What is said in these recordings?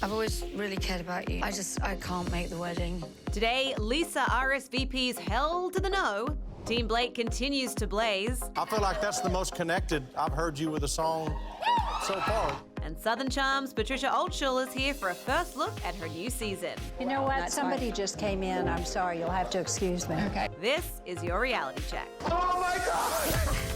I've always really cared about you. I can't make the wedding. Today, Lisa RSVP's hell to the no. Team Blake continues to blaze. I feel like that's the most connected I've heard you with a song so far. And Southern Charm's Patricia Altschul is here for a first look at her new season. You know what? Somebody just came in. I'm sorry. You'll have to excuse me. Okay. This is your reality check. Oh my God!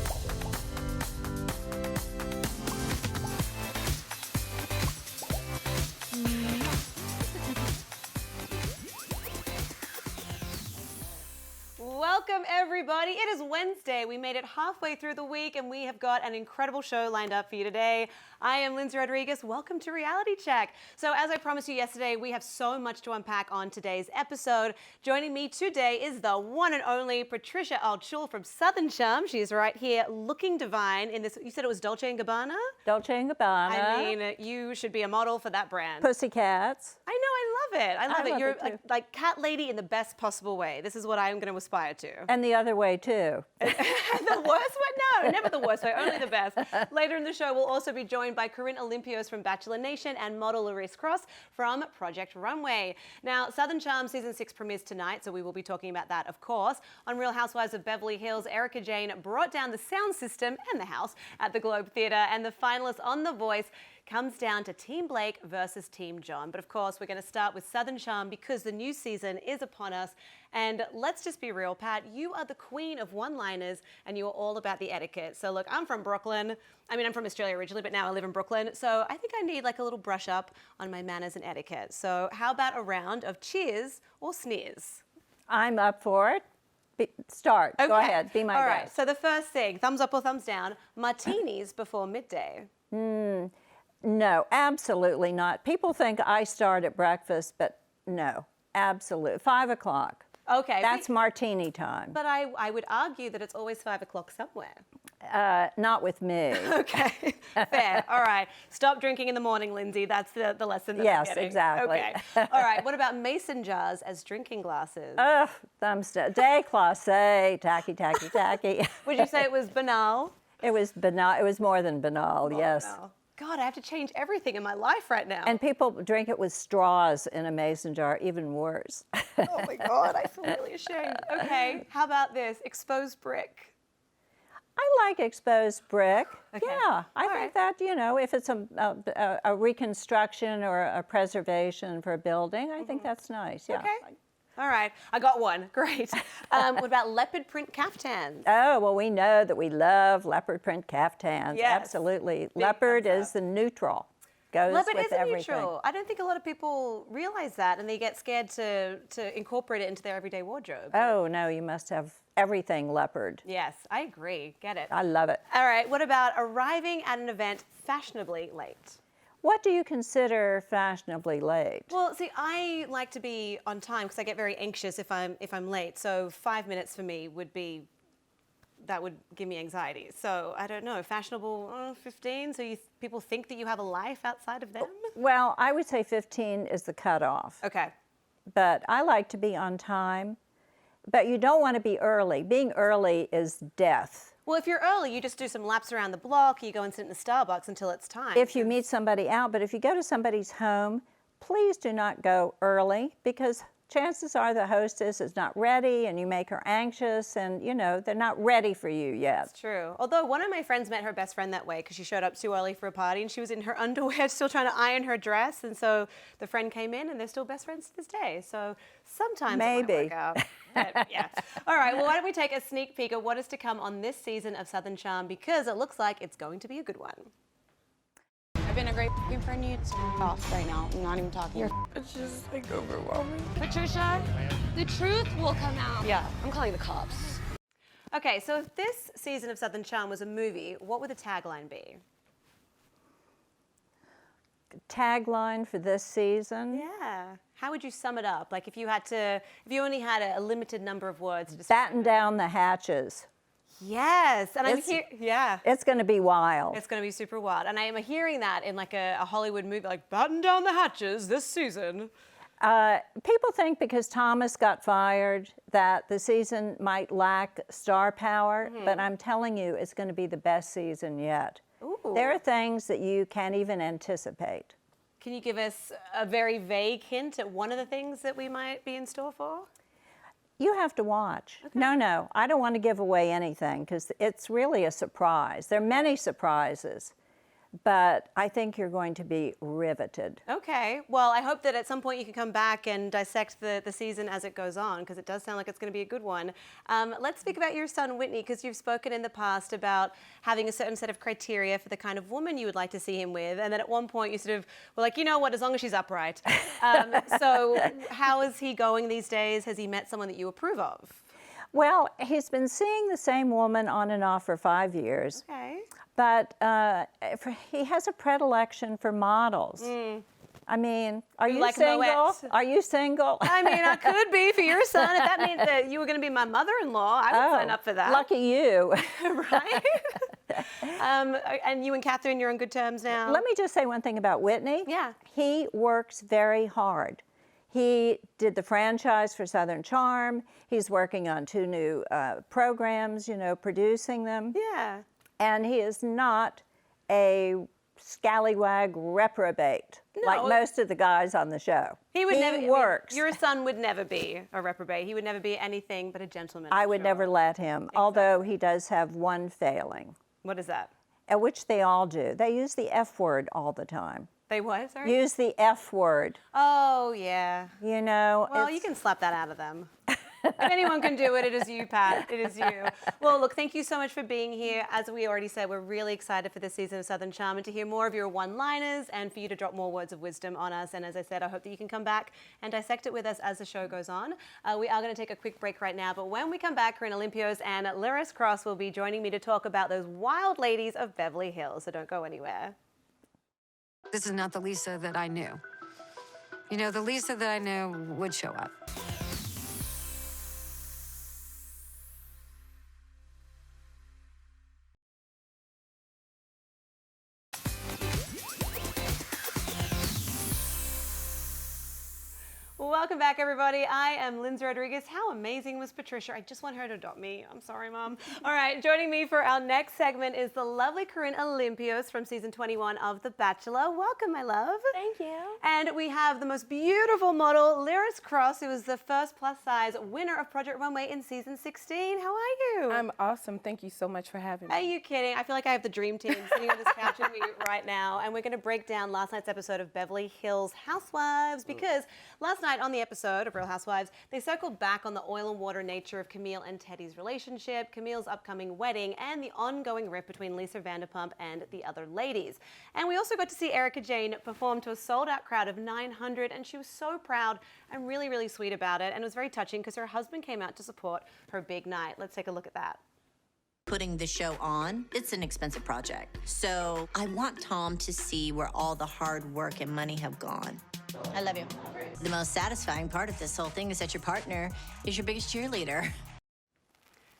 Welcome, everybody. It is Wednesday. We made it halfway through the week, and we have got an incredible show lined up for you today. I am Lyndsey Rodrigues. Welcome to Reality Check. So, as I promised you yesterday, we have so much to unpack on today's episode. Joining me today is the one and only Patricia Altschul from Southern Charm. She's right here, looking divine in this. You said it was Dolce & Gabbana? Dolce & Gabbana. I mean, you should be a model for that brand. Pussycats. I know, I love it. I love it. You're it too. like cat lady in the best possible way. This is what I'm going to aspire to. And the other way, too. The worst way? No, never the worst way, only the best. Later in the show, we'll also be joined by Corinne Olympios from Bachelor Nation and model Liris Crosse from Project Runway. Now, Southern Charm Season 6 premieres tonight, so we will be talking about that, of course. On Real Housewives of Beverly Hills, Erica Jane brought down the sound system and the house at the Globe Theatre, and the finalists on The Voice comes down to Team Blake versus Team John. But of course, we're going to start with Southern Charm because the new season is upon us. And let's just be real, Pat, you are the queen of one-liners and you are all about the etiquette. So look, I'm from Brooklyn. I mean, I'm from Australia originally, but now I live in Brooklyn. So I think I need like a little brush up on my manners and etiquette. So how about a round of cheers or sneers? I'm up for it. Start. Okay. Go ahead. Be my All right. guest. So the first thing, thumbs up or thumbs down, martinis before midday. No, absolutely not. People think I start at breakfast, but no, absolutely. 5 o'clock. Okay. That's martini time. But I would argue that it's always 5 o'clock somewhere. Not with me. Okay, fair. All right. Stop drinking in the morning, Lyndsey. That's the lesson that I'm Yes, getting. exactly. Okay. All right. What about mason jars as drinking glasses? Thumbs down. Déclassé, tacky, tacky, tacky. Would you say it was banal? It was banal. It was more than banal, yes. Banal. God, I have to change everything in my life right now. And people drink it with straws in a mason jar, even worse. Oh my God, I feel really ashamed. Okay, how about this? Exposed brick. I like exposed brick. Okay. Yeah, I All think right. that, you know, if it's a reconstruction or a preservation for a building, I think that's nice. Yeah. Okay. All right, I got one. Great. What about leopard print caftans? Oh, well, we know that we love leopard print caftans. Yes. Absolutely. Big Leopard thumbs is the neutral. Goes Leopard with is a everything. neutral. I don't think a lot of people realize that, and they get scared to incorporate it into their everyday wardrobe. Oh, no, you must have everything leopard. Yes, I agree. Get it. I love it. All right, what about arriving at an event fashionably late? What do you consider fashionably late? Well, see, I like to be on time because I get very anxious if I'm late. So 5 minutes for me would would give me anxiety. So I don't know, fashionable 15. So people think that you have a life outside of them. Well, I would say 15 is the cutoff. Okay. But I like to be on time. But you don't want to be early. Being early is death. Well, if you're early, you just do some laps around the block. You go and sit in the Starbucks until it's time. If you meet somebody out, but if you go to somebody's home, please do not go early because chances are the hostess is not ready and you make her anxious and, you know, they're not ready for you yet. That's true. Although one of my friends met her best friend that way because she showed up too early for a party and she was in her underwear still trying to iron her dress. And so the friend came in and they're still best friends to this day. So sometimes Maybe. it might work out. But, yeah. All right. Well, why don't we take a sneak peek at what is to come on this season of Southern Charm because it looks like it's going to be a good one. I've been a great f***ing friend to you. It's off right now. I'm not even talking. It's just like overwhelming. Patricia, the truth will come out. Yeah, I'm calling the cops. Okay. So if this season of Southern Charm was a movie, what would the tagline be? Tagline for this season? Yeah. How would you sum it up? Like if you only had a limited number of words to describe Batten down the hatches. Yes, and yeah. It's going to be wild. It's going to be super wild. And I am hearing that in like a Hollywood movie, like batten down the hatches this season. People think because Thomas got fired that the season might lack star power, but I'm telling you, it's going to be the best season yet. Ooh. There are things that you can't even anticipate. Can you give us a very vague hint at one of the things that we might be in store for? You have to watch. Okay. No, I don't want to give away anything because it's really a surprise. There are many surprises, but I think you're going to be riveted. Okay. Well, I hope that at some point you can come back and dissect the season as it goes on, because it does sound like it's going to be a good one. Let's speak about your son, Whitney, because you've spoken in the past about having a certain set of criteria for the kind of woman you would like to see him with, and then at one point you sort of were like, you know what, as long as she's upright. So how is he going these days? Has he met someone that you approve of? Well, he's been seeing the same woman on and off for 5 years. Okay. But he has a predilection for models. I mean, are you like single? Moet? Are you single? I mean, I could be for your son. If that means that you were going to be my mother-in-law, I would sign up for that. Lucky you. Right? And you and Catherine, you're on good terms now? Let me just say one thing about Whitney. Yeah. He works very hard. He did the franchise for Southern Charm. He's working on 2 new programs, you know, producing them. Yeah. And he is not a scallywag reprobate like most of the guys on the show. He would never works. Your son would never be a reprobate. He would never be anything but a gentleman. I would never let him, although he does have one failing. What is that? Which they all do. They use the F word all the time. They what, sorry? Use the F word. Oh, yeah. You know. Well, you can slap that out of them. If anyone can do it, it is you, Pat. It is you. Well, look, thank you so much for being here. As we already said, we're really excited for this season of Southern Charm and to hear more of your one-liners and for you to drop more words of wisdom on us. And as I said, I hope that you can come back and dissect it with us as the show goes on. We are going to take a quick break right now, but when we come back, Corinne Olympios and Liris Crosse will be joining me to talk about those wild ladies of Beverly Hills, so don't go anywhere. This is not the Lisa that I knew. You know, the Lisa that I knew would show up. Welcome back, everybody. I am Lyndsey Rodrigues. How amazing was Patricia? I just want her to adopt me. I'm sorry, Mom. All right, joining me for our next segment is the lovely Corinne Olympios from season 21 of The Bachelor. Welcome, my love. Thank you. And we have the most beautiful model, Liris Crosse, who was the first plus-size winner of Project Runway in season 16. How are you? I'm awesome. Thank you so much for having me. Are you kidding? I feel like I have the dream team sitting on this couch with me right now, and we're going to break down last night's episode of Beverly Hills Housewives, because last night on the episode of Real Housewives, they circled back on the oil and water nature of Camille and Teddy's relationship, Camille's upcoming wedding, and the ongoing rift between Lisa Vanderpump and the other ladies. And we also got to see Erica Jane perform to a sold-out crowd of 900, and she was so proud and really, really sweet about it, and it was very touching because her husband came out to support her big night. Let's take a look at that. Putting the show on, it's an expensive project. So I want Tom to see where all the hard work and money have gone. I love you. The most satisfying part of this whole thing is that your partner is your biggest cheerleader.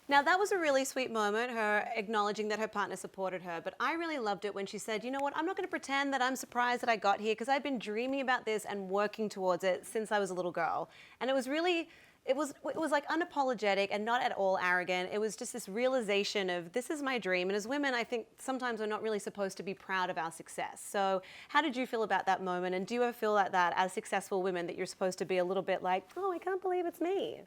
Now, that was a really sweet moment, her acknowledging that her partner supported her, but I really loved it when she said, you know what, I'm not going to pretend that I'm surprised that I got here because I've been dreaming about this and working towards it since I was a little girl. And it was really... It was like unapologetic and not at all arrogant. It was just this realization of this is my dream. And as women, I think sometimes we're not really supposed to be proud of our success. So how did you feel about that moment? And do you ever feel like that as successful women that you're supposed to be a little bit like, oh, I can't believe it's me?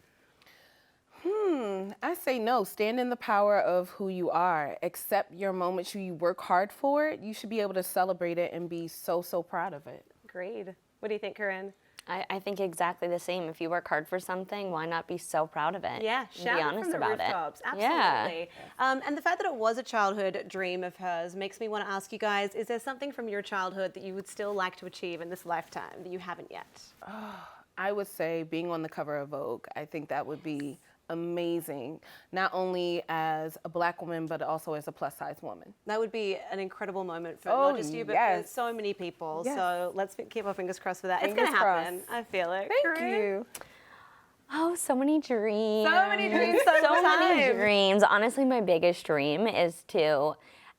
I say no. Stand in the power of who you are. Accept your moments. You work hard for it. You should be able to celebrate it and be so, so proud of it. Agreed. What do you think, Corinne? I think exactly the same. If you work hard for something, why not be so proud of it? Yeah, shout be it honest from the about rooftops. it. Absolutely. Yeah. And the fact that it was a childhood dream of hers makes me want to ask you guys, is there something from your childhood that you would still like to achieve in this lifetime that you haven't yet? I would say being on the cover of Vogue. I think that would be amazing, not only as a Black woman, but also as a plus-size woman. That would be an incredible moment for not just you, but for so many people. Yes. So let's keep our fingers crossed for that. Fingers it's going to happen. crossed. I feel it. Thank you. Oh, so many dreams. So many dreams, so many dreams. Honestly, my biggest dream is to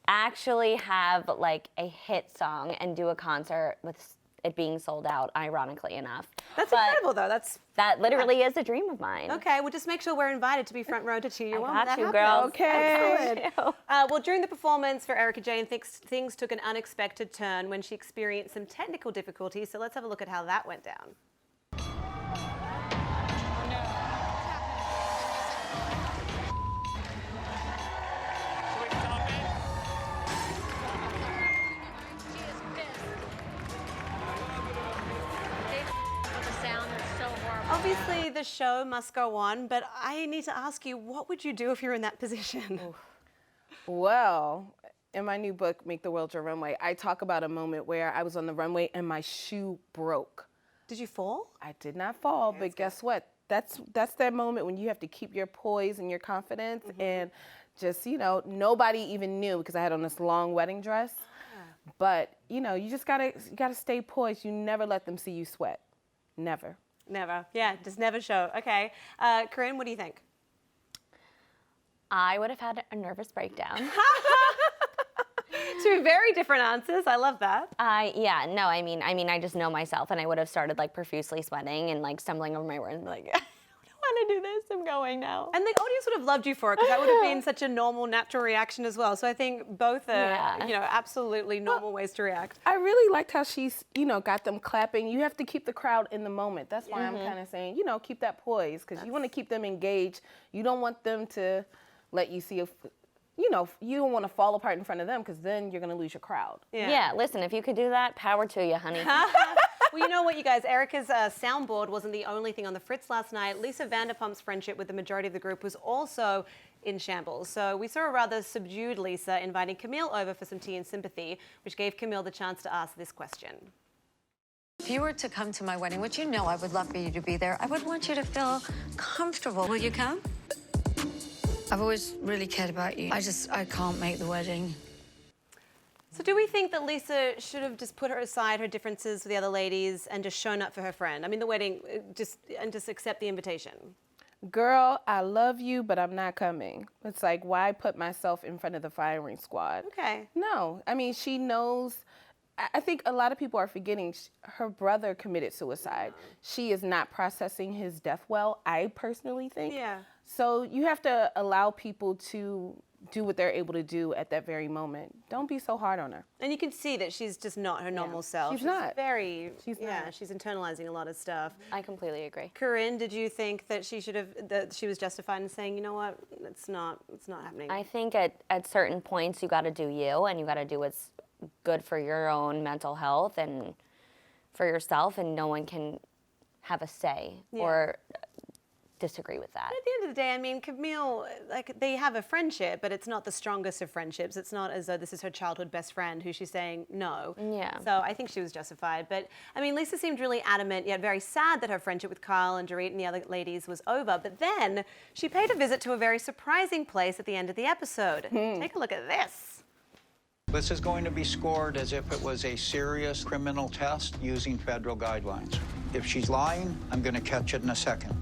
actually have like a hit song and do a concert with it being sold out, ironically enough. That's But incredible, though. that literally is a dream of mine. Okay, well, just make sure we're invited to be front row to cheer you on. when Got that you, happens. girls. Okay. Excellent. Well, during the performance for Erica Jane, things took an unexpected turn when she experienced some technical difficulties. So let's have a look at how that went down. Obviously, the show must go on, but I need to ask you, what would you do if you're in that position? Well, in my new book, Make the World Your Runway, I talk about a moment where I was on the runway and my shoe broke. Did you fall? I did not fall, but guess what? That's that moment when you have to keep your poise and your confidence and just, you know, nobody even knew because I had on this long wedding dress. But, you know, you just gotta stay poised. You never let them see you sweat. Never. Never. Yeah, just never show. Okay. Corinne, what do you think? I would have had a nervous breakdown. Two very different answers. I love that. Yeah, no, I mean, I just know myself, and I would have started like profusely sweating and like stumbling over my words, like, I don't want to do this. I'm going now. And the audience would have loved you for it because that would have been such a normal, natural reaction as well. So I think both are, you know, absolutely normal ways to react. I really liked how she's, you know, got them clapping. You have to keep the crowd in the moment. That's why I'm kind of saying, you know, keep that poise because you want to keep them engaged. You don't want them to let you see, you know, you don't want to fall apart in front of them because then you're going to lose your crowd. Yeah, listen, if you could do that, power to you, honey. Well, you know what, you guys, Erica's soundboard wasn't the only thing on the fritz last night. Lisa Vanderpump's friendship with the majority of the group was also in shambles. So we saw a rather subdued Lisa inviting Camille over for some tea and sympathy, which gave Camille the chance to ask this question. If you were to come to my wedding, which you know I would love for you to be there, I would want you to feel comfortable. Will you come? I've always really cared about you. I can't make the wedding. So do we think that Lisa should have just put her aside her differences with the other ladies and just shown up for her friend? I mean, the wedding, just accept the invitation. Girl, I love you, but I'm not coming. It's like, why put myself in front of the firing squad? Okay. No, I mean, she knows. I think a lot of people are forgetting her brother committed suicide. She is not processing his death well, I personally think. Yeah. So you have to allow people to do what they're able to do at that very moment. Don't be so hard on her. And you can see that she's just not her normal self. She's not. She's internalizing a lot of stuff. I completely agree. Corinne, did you think that she was justified in saying, you know what, it's not happening? I think at certain points you got to do you, and you got to do what's good for your own mental health and for yourself, and no one can have a say or disagree with that. But at the end of the day, I mean, Camille, like, they have a friendship, but it's not the strongest of friendships. It's not as though this is her childhood best friend who she's saying no. Yeah. So I think she was justified. But, I mean, Lisa seemed really adamant, yet very sad that her friendship with Kyle and Dorit and the other ladies was over. But then she paid a visit to a very surprising place at the end of the episode. Take a look at this. This is going to be scored as if it was a serious criminal test using federal guidelines. If she's lying, I'm going to catch it in a second.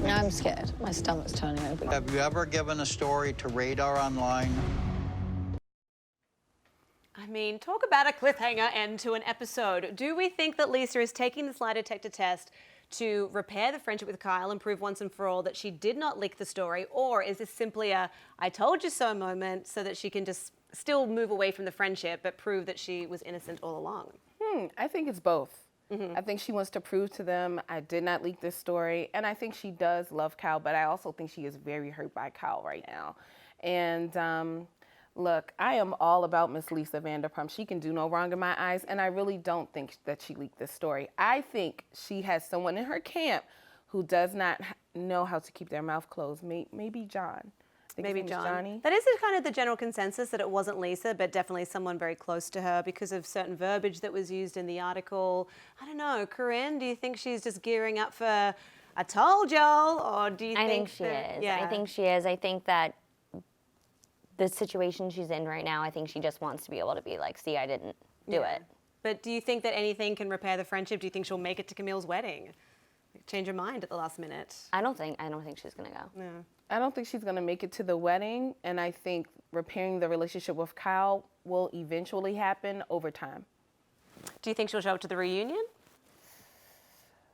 Now I'm scared. My stomach's turning over. Have you ever given a story to Radar Online? I mean, talk about a cliffhanger end to an episode. Do we think that Lisa is taking this lie detector test to repair the friendship with Kyle and prove once and for all that she did not leak the story? Or is this simply a I told you so moment so that she can just still move away from the friendship but prove that she was innocent all along? I think it's both. I think she wants to prove to them I did not leak this story, and I think she does love Kyle, but I also think she is very hurt by Kyle right now. And look, I am all about Miss Lisa Vanderpump. She can do no wrong in my eyes, and I really don't think that she leaked this story. I think she has someone in her camp who does not know how to keep their mouth closed. Maybe John. Maybe John. Johnny. That is kind of the general consensus, that it wasn't Lisa, but definitely someone very close to her because of certain verbiage that was used in the article. I don't know. Corinne, do you think she's just gearing up for I told y'all, or do you think? I think she is. Yeah. I think she is. I think that the situation she's in right now, I think she just wants to be able to be like, see, I didn't do it. But do you think that anything can repair the friendship? Do you think she'll make it to Camille's wedding? Change her mind at the last minute? I don't think she's gonna go. No. I don't think she's going to make it to the wedding, and I think repairing the relationship with Kyle will eventually happen over time. Do you think she'll show up to the reunion?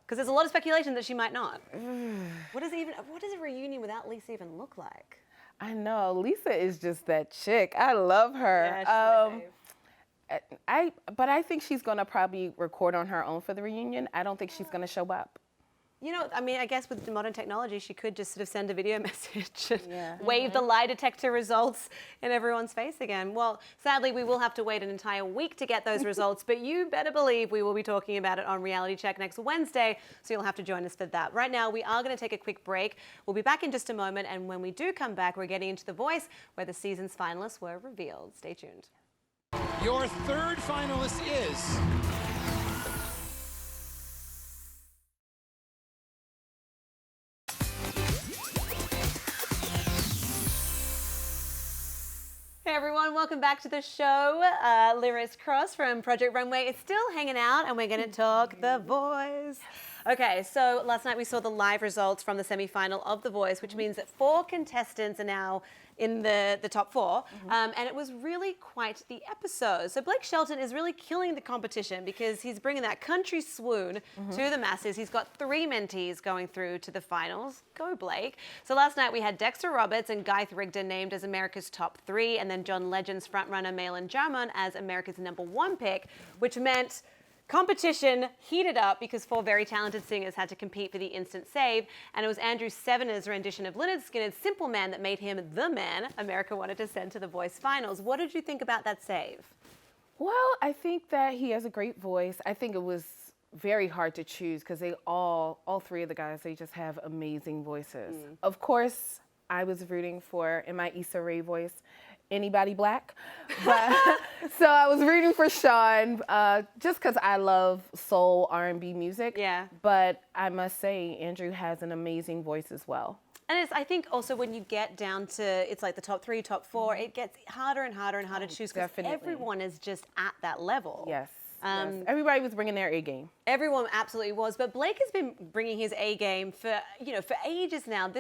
Because there's a lot of speculation that she might not. What does a reunion without Lisa even look like? I know, Lisa is just that chick. I love her. Yeah, but I think she's gonna probably record on her own for the reunion. I don't think she's gonna show up. You know, I mean, I guess with the modern technology, she could just sort of send a video message and wave the lie detector results in everyone's face again. Well, sadly, we will have to wait an entire week to get those results, but you better believe we will be talking about it on Reality Check next Wednesday, so you'll have to join us for that. Right now, we are going to take a quick break. We'll be back in just a moment, and when we do come back, we're getting into The Voice, where the season's finalists were revealed. Stay tuned. Your third finalist is... Hey everyone, welcome back to the show. Liris Crosse from Project Runway is still hanging out, and we're going to talk The Voice. Okay, so last night we saw the live results from the semi-final of The Voice, which means that 4 contestants are now in the top 4, and it was really quite the episode. So Blake Shelton is really killing the competition because he's bringing that country swoon to the masses. He's got 3 mentees going through to the finals. Go Blake. So last night we had Dexter Roberts and Guy Thrigden named as America's top 3, and then John Legend's frontrunner Malin Jarman as America's #1 pick, which meant competition heated up because 4 very talented singers had to compete for the instant save, and it was Andrew Sevener's rendition of Lynyrd Skynyrd's Simple Man that made him the man America wanted to send to the Voice finals. What did you think about that save? Well, I think that he has a great voice. I think it was very hard to choose because they all 3 of the guys, they just have amazing voices. Of course, I was rooting for, in my Issa Rae voice, anybody black. But, so I was rooting for Sean just because I love soul R&B music. Yeah. But I must say, Andrew has an amazing voice as well. And it's, I think also when you get down to, it's like the top 3, top 4, it gets harder and harder and harder to choose because everyone is just at that level. Yes. Yes. Everybody was bringing their A game. Everyone absolutely was. But Blake has been bringing his A game for, for ages now.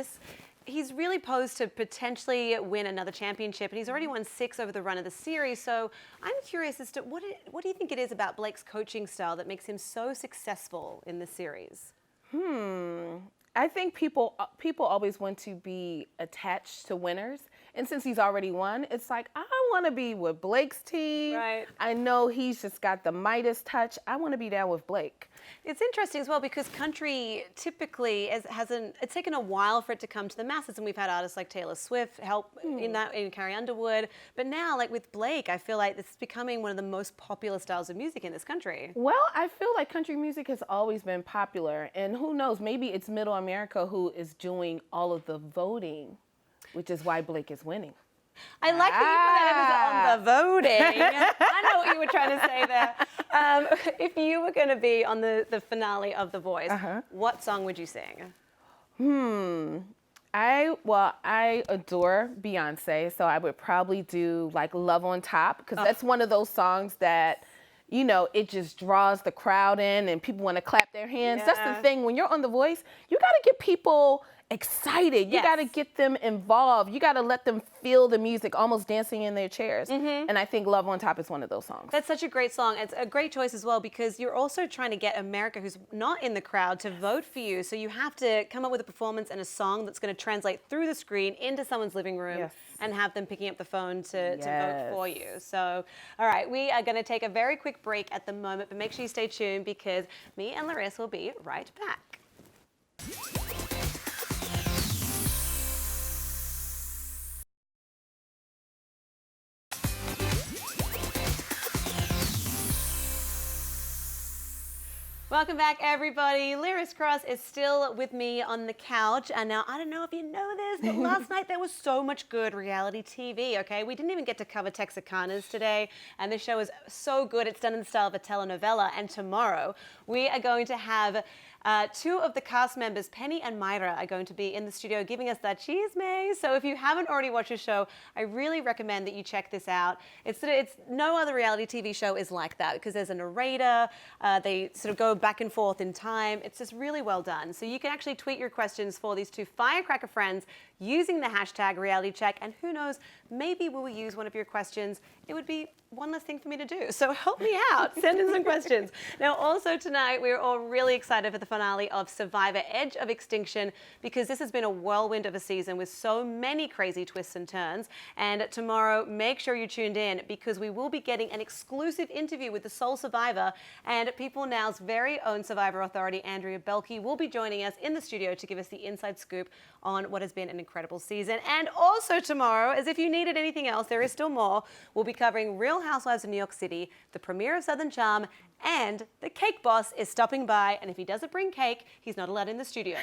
He's really posed to potentially win another championship, and he's already won 6 over the run of the series. So I'm curious as to what do you think it is about Blake's coaching style that makes him so successful in this series? I think people always want to be attached to winners. And since he's already won, it's like, I want to be with Blake's team. Right. I know he's just got the Midas touch. I want to be down with Blake. It's interesting as well because country typically it's taken a while for it to come to the masses, and we've had artists like Taylor Swift help in Carrie Underwood. But now, like with Blake, I feel like it's becoming one of the most popular styles of music in this country. Well, I feel like country music has always been popular, and who knows, maybe it's Middle America who is doing all of the voting, which is why Blake is winning. I like that you put that emphasis on the voting. I know what you were trying to say there. If you were going to be on the finale of The Voice, what song would you sing? I adore Beyonce, so I would probably do like Love on Top, because that's one of those songs that, it just draws the crowd in and people want to clap their hands. Yeah. That's the thing. When you're on The Voice, you got to get people excited. You got to get them involved. You got to let them feel the music, almost dancing in their chairs. And I think Love on Top is one of those songs. That's such a great song. It's a great choice as well because you're also trying to get America, who's not in the crowd, to vote for you. So you have to come up with a performance and a song that's going to translate through the screen into someone's living room and have them picking up the phone to vote for you. So, all right, we are going to take a very quick break at the moment, but make sure you stay tuned because me and Liris will be right back. Welcome back, everybody. Liris Crosse is still with me on the couch. And now, I don't know if you know this, but last night there was so much good reality TV, okay? We didn't even get to cover Texarkanas today, and the show is so good. It's done in the style of a telenovela. And tomorrow, we are going to have 2 of the cast members, Penny and Myra, are going to be in the studio giving us that chisme. So if you haven't already watched the show, I really recommend that you check this out. It's no other reality TV show is like that because there's a narrator. They sort of go back and forth in time. It's just really well done. So you can actually tweet your questions for these 2 firecracker friends using the hashtag realitycheck. And who knows, maybe we will use one of your questions. It would be one less thing for me to do. So help me out. Send in some questions. Now, also tonight, we're all really excited for the finale of Survivor Edge of Extinction, because this has been a whirlwind of a season with so many crazy twists and turns. And tomorrow, make sure you're tuned in, because we will be getting an exclusive interview with the sole survivor, and People Now's very own Survivor Authority, Andrea Belke, will be joining us in the studio to give us the inside scoop on what has been an incredible season. And also tomorrow, as if you needed anything else, there is still more. We'll be covering Real Housewives of New York City, the premiere of Southern Charm, and the cake boss is stopping by, and if he doesn't bring cake, he's not allowed in the studio.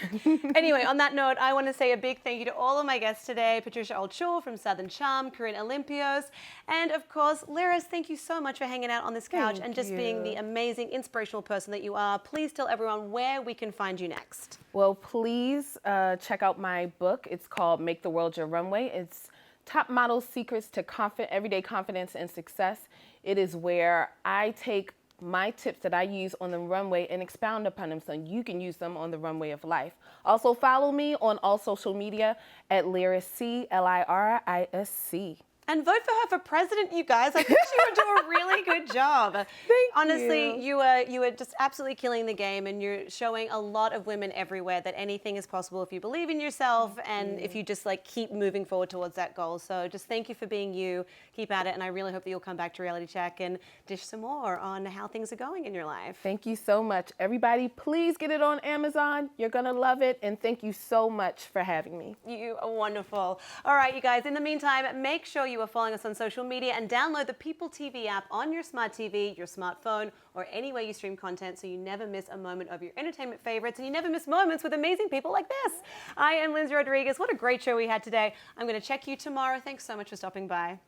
Anyway, on that note, I want to say a big thank you to all of my guests today, Pat Altschul from Southern Charm, Corinne Olympios, and of course, Liris, thank you so much for hanging out on this couch and just being the amazing, inspirational person that you are. Please tell everyone where we can find you next. Well, please check out my book. It's called Make the World Your Runway. It's Top Model Secrets to Everyday Confidence and Success. It is where I take my tips that I use on the runway and expound upon them so you can use them on the runway of life. Also follow me on all social media at Liris, Lirisc. And vote for her for president, you guys. I think she would do a really good job. Honestly, you are just absolutely killing the game, and you're showing a lot of women everywhere that anything is possible if you believe in yourself and if you just like keep moving forward towards that goal. So just thank you for being you. Keep at it, and I really hope that you'll come back to Reality Check and dish some more on how things are going in your life. Thank you so much. Everybody, please get it on Amazon. You're gonna love it, and thank you so much for having me. You are wonderful. All right, you guys, in the meantime, make sure you are following us on social media and download the PeopleTV app on your smart TV, your smartphone, or anywhere you stream content, so you never miss a moment of your entertainment favorites and you never miss moments with amazing people like this. I am Lyndsey Rodrigues. What a great show we had today. I'm going to check you tomorrow. Thanks so much for stopping by.